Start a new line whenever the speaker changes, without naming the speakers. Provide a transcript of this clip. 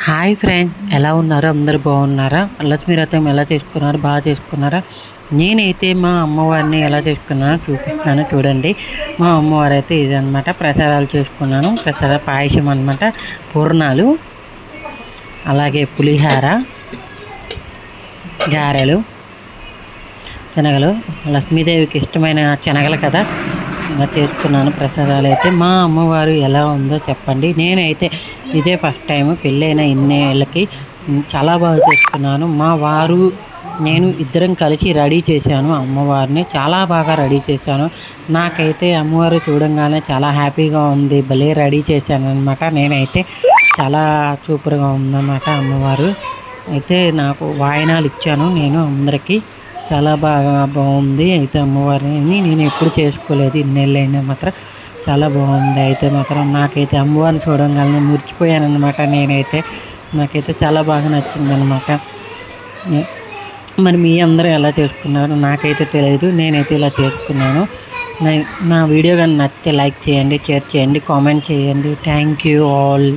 Hi friend, ఎలా ఉన్నారు? అందరు బాగున్నారా? లక్ష్మీ వ్రతం ఎలా చేసుకున్నారు? బాగా చేసుకున్నారా? నేనైతే మా అమ్మవారిని ఎలా చేసుకున్నానో చూపిస్తాను చూడండి. మా అమ్మవారు అయితే ఇదనమాట, ప్రసాదాలు చేసుకున్నాను. ప్రసాద పాయసం అనమాట, పూర్ణాలు, అలాగే పులిహార, గారెలు, శనగలు. లక్ష్మీదేవికి ఇష్టమైన శనగలు కదా, ఇలా చేసుకున్నాను. ప్రసాదాలు అయితే మా అమ్మవారు ఎలా ఉందో చెప్పండి. నేనైతే ఇదే ఫస్ట్ టైం పెళ్ళైన ఇన్నేళ్ళకి చాలా బాగా చేసుకున్నాను. మా వారు నేను ఇద్దరం కలిసి రెడీ చేశాను అమ్మవారిని. చాలా బాగా రెడీ చేశాను. నాకైతే అమ్మవారు చూడంగానే చాలా హ్యాపీగా ఉంది. భలే రెడీ చేశాను అనమాట. నేనైతే చాలా సూపర్గా ఉందన్నమాట అమ్మవారు. అయితే నాకు వాయినాలు ఇచ్చాను నేను అందరికీ. చాలా బాగా బాగుంది. అయితే అమ్మవారిని నేను ఎప్పుడు చేసుకోలేదు, ఇన్నేళ్ళైనా మాత్రం చాలా బాగుంది. అయితే మాత్రం నాకైతే అమ్మవారిని చూడంగానే మురిచిపోయాను అనమాట. నాకైతే చాలా బాగా నచ్చిందనమాట. మరి మీ అందరూ ఎలా చేసుకున్నారు నాకైతే తెలియదు. నేనైతే ఇలా చేసుకున్నాను. నా వీడియో కానీ నచ్చితే లైక్ చేయండి, షేర్ చేయండి, కామెంట్ చేయండి. Thank you all.